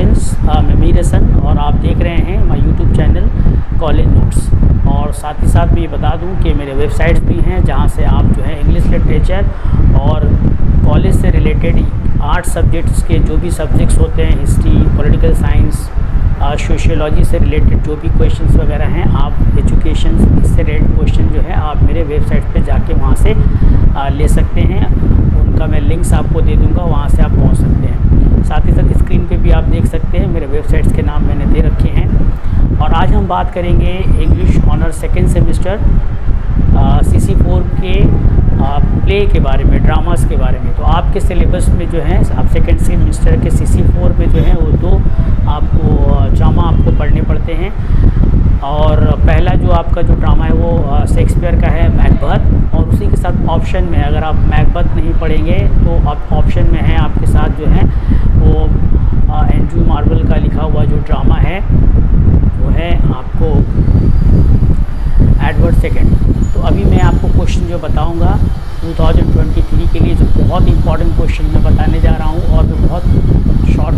Students, मैं मीर हसन और आप देख रहे हैं my YouTube channel college notes. और साथ ही साथ मैं ये बता दूं कि मेरे वेबसाइट्स भी हैं जहां से आप जो है इंग्लिश लिटरेचर और कॉलेज से रिलेटेड 8 सब्जेक्ट्स के जो भी सब्जेक्ट्स होते हैं, हिस्ट्री, पॉलिटिकल साइंस, सोशियोलॉजी से रिलेटेड जो भी क्वेश्चंस वगैरह हैं, आप एजुकेशन से रिलेटेड क्वेश्चन जो है आप मेरे वेबसाइट पे जाके वहाँ से ले सकते हैं। उनका मैं लिंक्स आपको दे दूँगा, वहाँ से आप पहुँच सकते हैं। साथ ही साथ स्क्रीन पे भी आप देख सकते हैं, मेरे वेबसाइट्स के नाम मैंने दे रखे हैं। और आज हम बात करेंगे English honour second semester CC4 के प्ले के बारे में, ड्रामास के बारे में। तो आपके सिलेबस में जो है आप सेकेंड सेमेस्टर के CC4 में जो है वो 2 आपको ड्रामा आपको पढ़ने पड़ते हैं। और पहला जो आपका जो ड्रामा है वो शेक्सपियर का है, मैकबेथ। और उसी के साथ ऑप्शन में अगर आप मैकबेथ नहीं पढ़ेंगे तो आप ऑप्शन में है आपके साथ जो है वो एंड्रयू मार्वेल का लिखा हुआ जो ड्रामा है वो है आपको एडवर्ड सेकेंड। तो अभी मैं आपको क्वेश्चन जो बताऊंगा 2023 के लिए जो बहुत इंपॉर्टेंट क्वेश्चन मैं बताने जा रहा हूं, और मैं बहुत शॉर्ट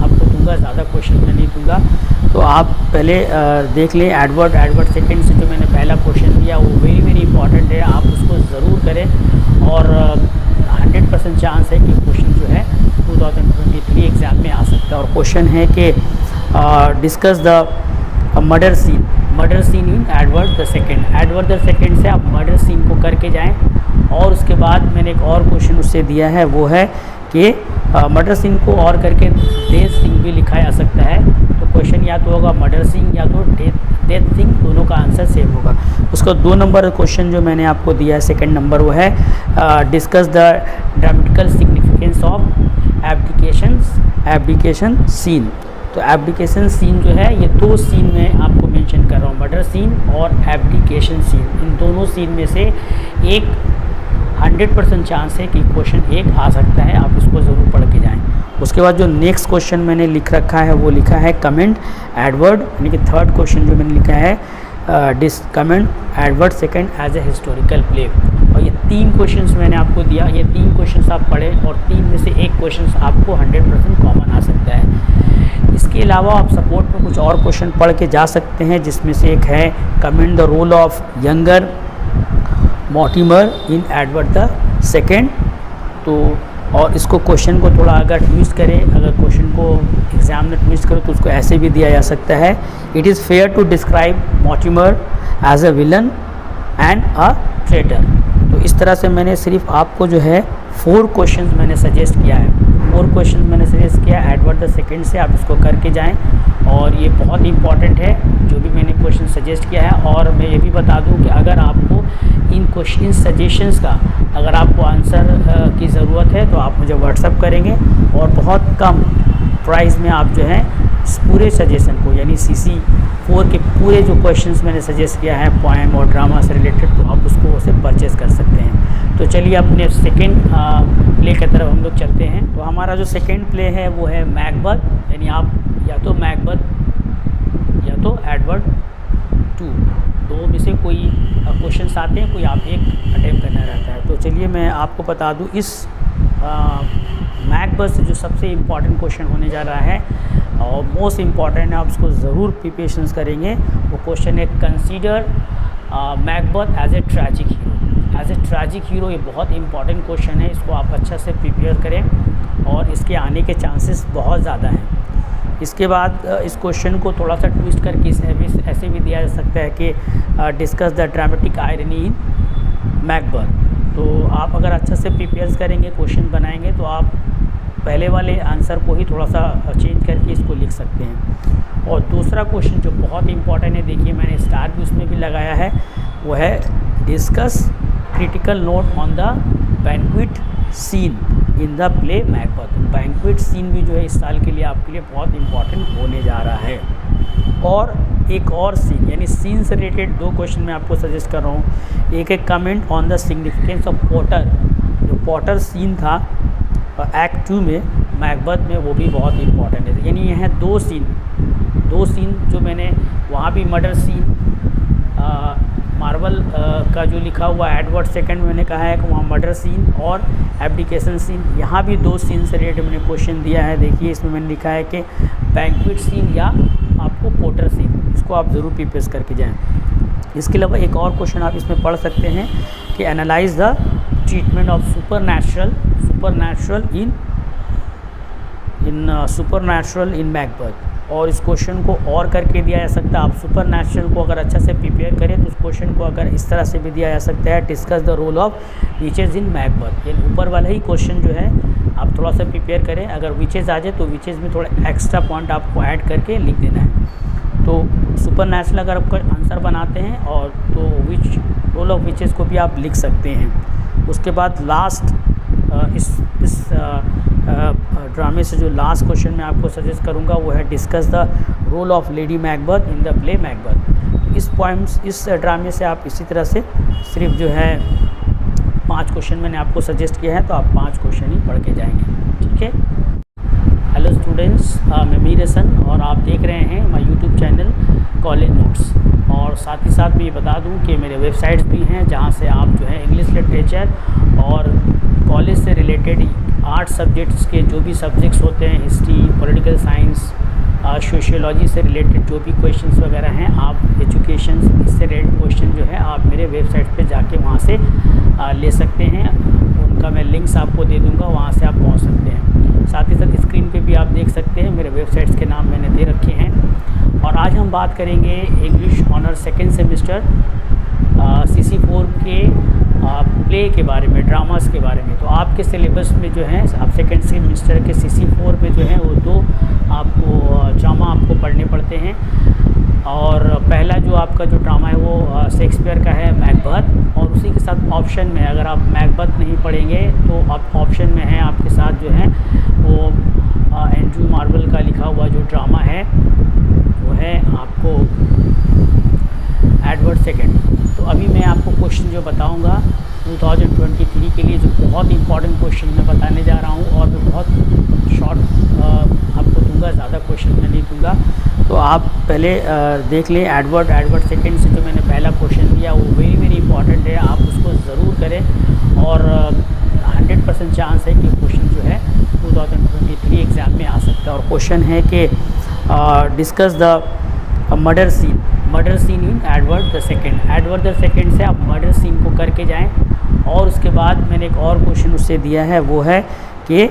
आपको दूंगा, ज़्यादा क्वेश्चन मैं नहीं दूंगा। तो आप पहले देख लें एडवर्ड सेकेंड से जो मैंने पहला क्वेश्चन दिया वो वेरी वेरी इंपॉर्टेंट है, आप उसको ज़रूर करें। और 100% चांस है कि क्वेश्चन जो है 2023 एग्ज़ाम में आ सकता है। और क्वेश्चन है कि discuss the murder seen in Edward the second से आप मर्डर सीन को करके जाएं। और उसके बाद मैंने एक और क्वेश्चन उससे दिया है, वो है कि मर्डर सीन को और करके डेथ सीन भी लिखा जा सकता है। तो क्वेश्चन या तो होगा मर्डर सीन या तो डेथ सीन, दोनों का आंसर सेम होगा। उसका 2 नंबर क्वेश्चन जो मैंने आपको दिया है, सेकंड नंबर, वो है discuss the dramatical significance of abdication scene. तो एब्डिकेशन सीन जो है ये 2 सीन में आपको मेंशन कर रहा हूँ, मर्डर सीन और एब्डिकेशन सीन। इन दोनों सीन में से एक 100% चांस है कि क्वेश्चन 1 आ सकता है, आप इसको ज़रूर पढ़ के जाएं। उसके बाद जो नेक्स्ट क्वेश्चन मैंने लिख रखा है वो लिखा है कमेंट एडवर्ड, यानी कि थर्ड क्वेश्चन जो मैंने लिखा है comment Edward second as a historical play. और ये 3 क्वेश्चंस मैंने आपको दिया, ये 3 क्वेश्चंस आप पढ़ें और 3 में से एक क्वेश्चन आपको 100% कॉमन आ सकता है। इसके अलावा आप सपोर्ट में कुछ और क्वेश्चन पढ़ के जा सकते हैं, जिसमें से एक है comment the role of younger Mortimer in Edward the second. तो और इसको क्वेश्चन को थोड़ा अगर ट्विस्ट करें, अगर क्वेश्चन को एग्जाम में ट्विस्ट करें तो उसको ऐसे भी दिया जा सकता है, it is fair to describe Mortimer as a villain and a traitor. तो इस तरह से मैंने सिर्फ आपको जो है 4 क्वेश्चंस मैंने सजेस्ट किया है, 4 क्वेश्चन मैंने सजेस्ट किया एडवर्ड द सेकेंड से, आप इसको करके जाएं। और ये बहुत इंपॉर्टेंट है जो भी मैंने क्वेश्चन सजेस्ट किया है। और मैं ये भी बता दूं कि अगर आपको इन सजेशंस का अगर आपको आंसर की ज़रूरत है तो आप मुझे व्हाट्सअप करेंगे, और बहुत कम प्राइस में आप जो है इस पूरे सजेशन को, यानी CC4 के पूरे जो क्वेश्चंस मैंने सजेस्ट किया है पोएम और ड्रामा से रिलेटेड, तो आप उसको उसे परचेज़ कर सकते हैं। तो चलिए अपने सेकेंड प्ले की तरफ हम लोग चलते हैं। तो हमारा जो सेकेंड प्ले है वो है मैकबेथ, यानी आप या तो मैकबेथ या तो एडवर्ड 2, 2 में से कोई क्वेश्चन आते हैं, कोई आप एक अटेम्प्ट करना रहता है। तो चलिए मैं आपको बता दूं, इस मैकबेथ से जो सबसे इम्पॉर्टेंट क्वेश्चन होने जा रहा है और मोस्ट इम्पॉर्टेंट है, आप उसको ज़रूर प्रिपरेशंस करेंगे। वो क्वेश्चन है consider Macbeth as a tragic hero. As a tragic hero ये बहुत इंपॉर्टेंट क्वेश्चन है, इसको आप अच्छा से प्रिपेयर करें और इसके आने के चांसेस बहुत ज़्यादा हैं। इसके बाद इस क्वेश्चन को थोड़ा सा ट्विस्ट करके ऐसे भी दिया जा सकता है कि discuss the dramatic irony in Macbeth. तो आप अगर अच्छा से प्रिपेयर करेंगे, क्वेश्चन बनाएंगे, तो आप पहले वाले आंसर को ही थोड़ा सा चेंज करके इसको लिख सकते हैं। और दूसरा क्वेश्चन जो बहुत इंपॉर्टेंट है, देखिए मैंने स्टार भी उसमें भी लगाया है, वो है discuss critical note on the banquet scene in the play Macbeth. Banquet scene भी जो है इस साल के लिए आपके लिए बहुत इंपॉर्टेंट होने जा रहा है। और एक और सीन, यानी सीन से रिलेटेड 2 क्वेश्चन मैं आपको सजेस्ट कर रहा हूँ। एक है comment on the significance of Potter, जो पॉटर सीन था एक्ट 2 में मैकबेथ में, वो भी बहुत इंपॉर्टेंट है। यानी यह है 2 सीन जो मैंने वहाँ भी मर्डर सीन मार्वल का जो लिखा हुआ एडवर्ड सेकंड में मैंने कहा है कि वहाँ मर्डर सीन और एब्डिकेशन सीन, यहाँ भी 2 सीन से रिलेटेड मैंने क्वेश्चन दिया है। देखिए इसमें मैंने लिखा है कि बैंक्वेट सीन या आपको पोर्टर सीन, इसको आप ज़रूर प्रिपेयर करके जाएँ। इसके अलावा एक और क्वेश्चन आप इसमें पढ़ सकते हैं कि analyse the treatment of supernatural in Macbeth, और इस क्वेश्चन को और करके दिया जा सकता है। आप सुपरनैचुरल को अगर अच्छा से प्रिपेयर करें तो उस क्वेश्चन को अगर इस तरह से भी दिया जा सकता है, discuss the role of witches in Macbeth. ये ऊपर वाला ही क्वेश्चन जो है आप थोड़ा सा प्रिपेयर करें, अगर विचेज आ जाए तो विचेज में थोड़ा एक्स्ट्रा पॉइंट आपको ऐड करके लिख देना है। तो सुपरनैचुरल अगर आपका आंसर बनाते हैं और तो विच रोल ऑफ विचेस को भी आप लिख सकते हैं। उसके बाद लास्ट इस ड्रामे से जो लास्ट क्वेश्चन मैं आपको सजेस्ट करूंगा वो है discuss the role of Lady Macbeth in the play Macbeth. इस ड्रामे से आप इसी तरह से सिर्फ जो है 5 क्वेश्चन मैंने आपको सजेस्ट किया है, तो आप 5 क्वेश्चन ही पढ़ के जाएंगे। ठीक है। हेलो स्टूडेंट्स, मैं मीर हसन और आप देख रहे हैं my YouTube channel college notes. और साथ ही साथ मैं ये बता दूं कि मेरे वेबसाइट्स भी हैं जहां से आप जो है इंग्लिश लिटरेचर और कॉलेज से रिलेटेड 8 सब्जेक्ट्स के जो भी सब्जेक्ट्स होते हैं, हिस्ट्री, पॉलिटिकल साइंस, सोशियोलॉजी से रिलेटेड जो भी क्वेश्चंस वगैरह हैं, आप एजुकेशन से रिलेटेड क्वेश्चन जो है आप मेरे वेबसाइट पे जाके वहाँ से ले सकते हैं। उनका मैं लिंक्स आपको दे दूँगा, वहाँ से आप पहुँच सकते हैं। साथ ही साथ स्क्रीन पे भी आप देख सकते हैं, मेरे वेबसाइट्स के नाम मैंने दे रखे हैं। और आज हम बात करेंगे English honour second semester CC4 के प्ले के बारे में, ड्रामास के बारे में। तो आपके सिलेबस में जो है आप सेकेंड सेमेस्टर के CC4 में जो है वो 2 आपको ड्रामा आपको पढ़ने पड़ते हैं। और पहला जो आपका जो ड्रामा है वो शेक्सपियर का है मैकबेथ, और उसी के साथ ऑप्शन में अगर आप मैकबेथ नहीं पढ़ेंगे तो आप ऑप्शन में है आपके साथ जो है वो एंड्रू मार्वल का लिखा हुआ जो ड्रामा है वो है आपको एडवर्ड सेकंड। तो अभी मैं आपको क्वेश्चन जो बताऊंगा 2023 के लिए जो बहुत इंपॉर्टेंट क्वेश्चन मैं बताने जा रहा हूं, और मैं बहुत शॉर्ट आपको दूंगा, ज़्यादा क्वेश्चन मैं नहीं दूंगा। तो आप पहले देख लें एडवर्ड सेकंड से जो मैंने पहला क्वेश्चन दिया वो वेरी इंपॉर्टेंट है, आप उसको ज़रूर करें। और 100% चांस है कि क्वेश्चन जो है 2023 एग्ज़ाम में आ सकता है। और क्वेश्चन है कि discuss the murder seen in Edward the second से आप मर्डर सीन को करके जाएं। और उसके बाद मैंने एक और क्वेश्चन उससे दिया है, वो है कि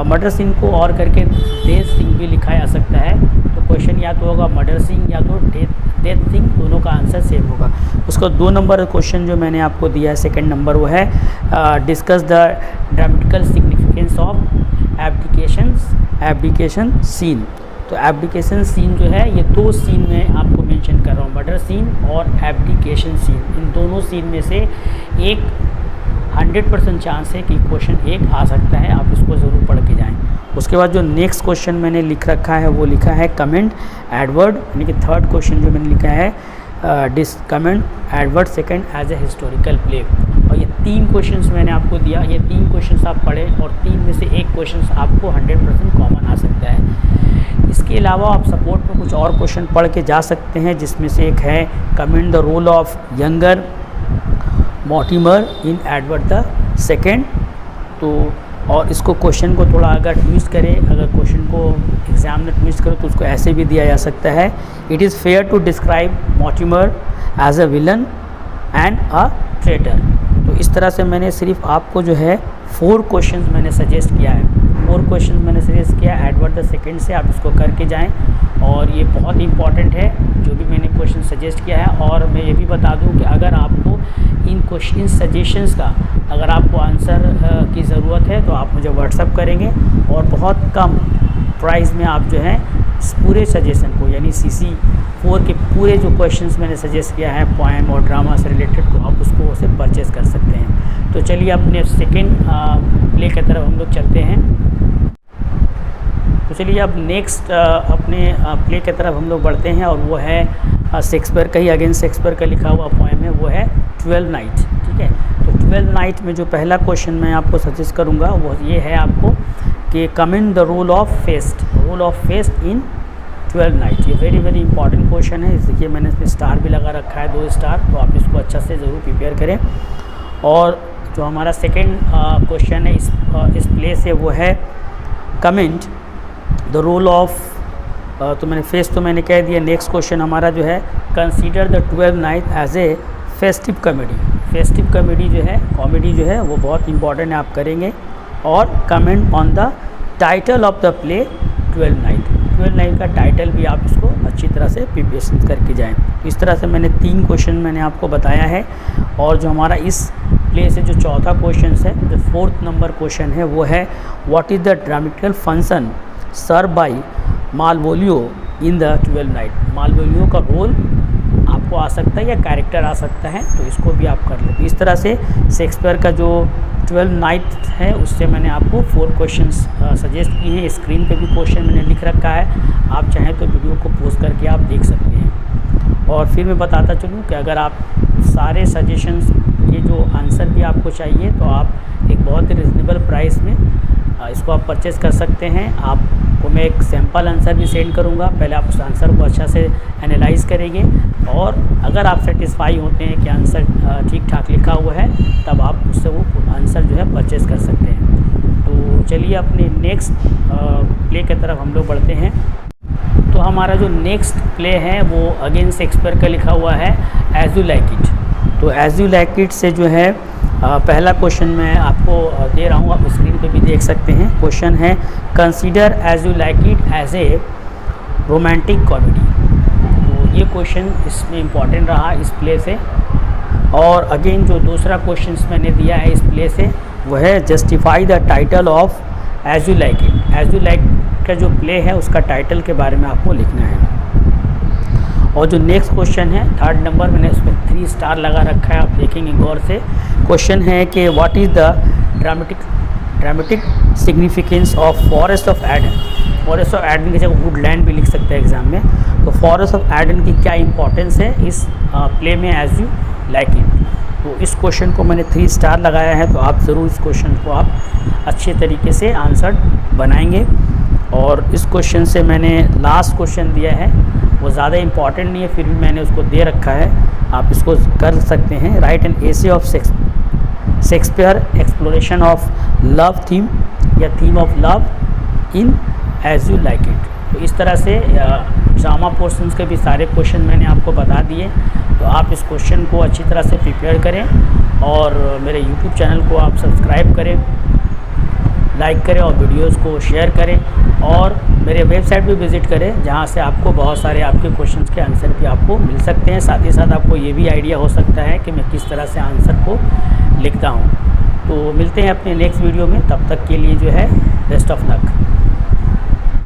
मर्डर सीन को और करके डेथ सीन भी लिखा जा सकता है। तो क्वेश्चन या तो होगा मर्डर सीन या तो डेथ सीन, दोनों का आंसर सेम होगा। उसका 2 नंबर क्वेश्चन जो मैंने आपको दिया है, सेकंड नंबर, वो है discuss the dramatical significance of abdication scene. तो एब्डिकेशन सीन जो है ये 2 सीन में आपको मेंशन कर रहा हूँ, मर्डर सीन और एब्डिकेशन सीन। इन दोनों सीन में से एक 100% चांस है कि क्वेश्चन 1 आ सकता है, आप इसको ज़रूर पढ़ के जाएं। उसके बाद जो नेक्स्ट क्वेश्चन मैंने लिख रखा है वो लिखा है कमेंट एडवर्ड, यानी कि थर्ड क्वेश्चन जो मैंने लिखा है comment Edward second as a historical play. और ये 3 क्वेश्चंस मैंने आपको दिया, ये 3 क्वेश्चंस आप पढ़ें और 3 में से एक क्वेश्चन आपको 100% कॉमन आ सकता है। इसके अलावा आप सपोर्ट में कुछ और क्वेश्चन पढ़ के जा सकते हैं, जिसमें से एक है comment the role of younger Mortimer in Edward the second. तो और इसको क्वेश्चन को थोड़ा अगर ट्विस्ट करें, अगर क्वेश्चन को एग्जाम में ट्विस्ट करो तो उसको ऐसे भी दिया जा सकता है, it is fair to describe Mortimer as a villain and a traitor. तो इस तरह से मैंने सिर्फ आपको जो है 4 क्वेश्चन मैंने सजेस्ट किया है, 4 क्वेश्चन मैंने सजेस्ट किया एडवर्ड द सेकंड से, आप इसको करके जाएं। और ये बहुत इंपॉर्टेंट है जो भी मैंने क्वेश्चन सजेस्ट किया है। और मैं ये भी बता दूं कि अगर आपको इन सजेशंस का अगर आपको आंसर की ज़रूरत है तो आप मुझे व्हाट्सअप करेंगे, और बहुत कम प्राइस में आप जो है इस पूरे सजेशन को, यानी CC4 के पूरे जो क्वेश्चंस मैंने सजेस्ट किया है पोएम और ड्रामा से रिलेटेड, तो आप उसको उसे परचेज़ कर सकते हैं। तो चलिए अपने सेकेंड प्ले की तरफ हम लोग चलते हैं। तो चलिए अब नेक्स्ट अपने प्ले की तरफ हम लोग बढ़ते हैं, और वो है शेक्सपियर का ही, अगेन शेक्सपियर का लिखा हुआ पोएम है, वो है 12 नाइट। ठीक है, तो 12 नाइट में जो पहला क्वेश्चन मैं आपको सजेस्ट करूँगा वो ये है आपको कि comment the role of Feste in Twelfth Night. ये वेरी इंपॉर्टेंट क्वेश्चन है। इस देखिए मैंने इसमें स्टार भी लगा रखा है, 2 स्टार, तो आप इसको अच्छा से ज़रूर प्रिपेयर करें। और जो हमारा सेकेंड क्वेश्चन है इस प्ले से, वो है कमेंट द रोल ऑफ, तो मैंने फेस तो मैंने कह दिया। नेक्स्ट क्वेश्चन हमारा जो है, consider the twelfth Night as a festive comedy. Festive comedy जो है, कॉमेडी जो है वो बहुत इंपॉर्टेंट है, आप करेंगे। और comment on the title of the play twelfth night. Twelfth night का टाइटल भी आप इसको अच्छी तरह से प्रिपरेशन करके जाएं। इस तरह से मैंने 3 क्वेश्चन मैंने आपको बताया है। और जो हमारा इस प्ले से जो चौथा क्वेश्चन है, जो 4th नंबर क्वेश्चन है, वो है what is the dramatical function serve by Malvolio in the twelfth night. Malvolio का रोल आपको आ सकता है या कैरेक्टर आ सकता है, तो इसको भी आप कर लेते। इस तरह से शेक्सपियर का जो ट्वेल्थ नाइट है, उससे मैंने आपको 4 क्वेश्चंस सजेस्ट किए हैं। स्क्रीन पे भी क्वेश्चन मैंने लिख रखा है, आप चाहें तो वीडियो को पॉज करके आप देख सकते हैं। और फिर मैं बताता चलूँ कि अगर आप सारे सजेशंस के जो आंसर भी आपको चाहिए, तो आप एक बहुत ही रिजनेबल प्राइस में इसको आप परचेज़ कर सकते हैं। आपको मैं एक सैम्पल आंसर भी सेंड करूंगा, पहले आप उस आंसर को अच्छा से एनालाइज करेंगे, और अगर आप सेटिस्फाई होते हैं कि आंसर ठीक ठाक लिखा हुआ है, तब आप उससे वो आंसर जो है परचेज़ कर सकते हैं। तो चलिए अपने नेक्स्ट प्ले की तरफ हम लोग बढ़ते हैं। तो हमारा जो नेक्स्ट प्ले है वो अगेन शेक्सपियर का लिखा हुआ है, एज यू लाइक इट। तो एज यू लाइक इट से जो है पहला क्वेश्चन मैं आपको दे रहा हूँ, आप स्क्रीन पे भी देख सकते हैं। क्वेश्चन है consider As You Like It as a romantic comedy. तो ये क्वेश्चन इसमें इम्पॉर्टेंट रहा इस प्ले से। और अगेन जो दूसरा क्वेश्चन मैंने दिया है इस प्ले से, वो है justify the title of As You Like It. As You Like का जो प्ले है उसका टाइटल के बारे में आपको लिखना है। और जो नेक्स्ट क्वेश्चन है 3rd नंबर, मैंने उसमें 3 स्टार लगा रखा है, आप देखेंगे गौर से। क्वेश्चन है कि what is the dramatic significance of forest of Aden. Forest of Aden की जगह वुडलैंड भी लिख सकते हैं एग्जाम में। तो फॉरेस्ट ऑफ एडन की क्या इंपॉर्टेंस है इस प्ले में एज यू लाइक इट। तो इस क्वेश्चन को मैंने 3 स्टार लगाया है, तो आप ज़रूर इस क्वेश्चन को आप अच्छे तरीके से आंसर बनाएंगे। और इस क्वेश्चन से मैंने लास्ट क्वेश्चन दिया है, वो ज़्यादा इम्पॉर्टेंट नहीं है, फिर भी मैंने उसको दे रखा है, आप इसको कर सकते हैं। Write an essay of Shakespeare exploration of love theme या theme of love in As You Like It. तो इस तरह से ड्रामा पोर्शंस के भी सारे क्वेश्चन मैंने आपको बता दिए। तो आप इस क्वेश्चन को अच्छी तरह से प्रिपेयर करें, और मेरे यूट्यूब चैनल को आप सब्सक्राइब करें, लाइक करें, और वीडियोस को शेयर करें, और मेरे वेबसाइट भी विज़िट करें, जहां से आपको बहुत सारे आपके क्वेश्चंस के आंसर भी आपको मिल सकते हैं। साथ ही साथ आपको ये भी आइडिया हो सकता है कि मैं किस तरह से आंसर को लिखता हूं। तो मिलते हैं अपने नेक्स्ट वीडियो में, तब तक के लिए जो है बेस्ट ऑफ लक।